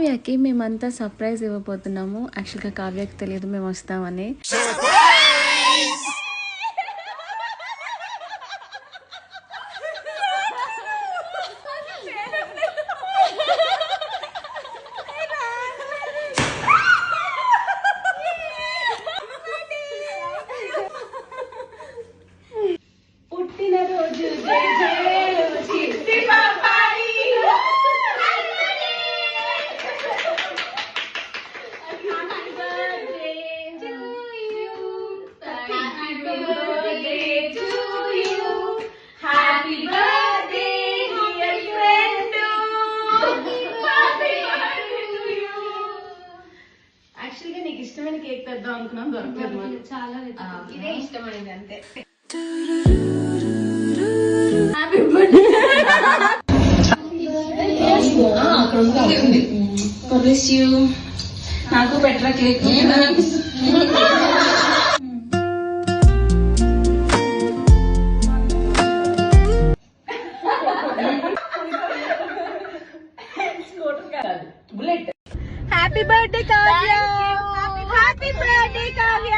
కావ్యకి మేమంతా సర్ప్రైజ్ ఇవ్వబోతున్నాము. యాక్చువల్గా కావ్యకి తెలియదు మేము వస్తామని. యాక్చువల్గా నీకు ఇష్టమైన కేక్ తెద్దాం అనుకున్నాం, దొరకలేదు. చాలా ఇదే ఇష్టమైంది అంతే. Happy birthday. నాకు పెట్టరా cake. Bullet. Happy birthday Kavya. Happy birthday Kavya.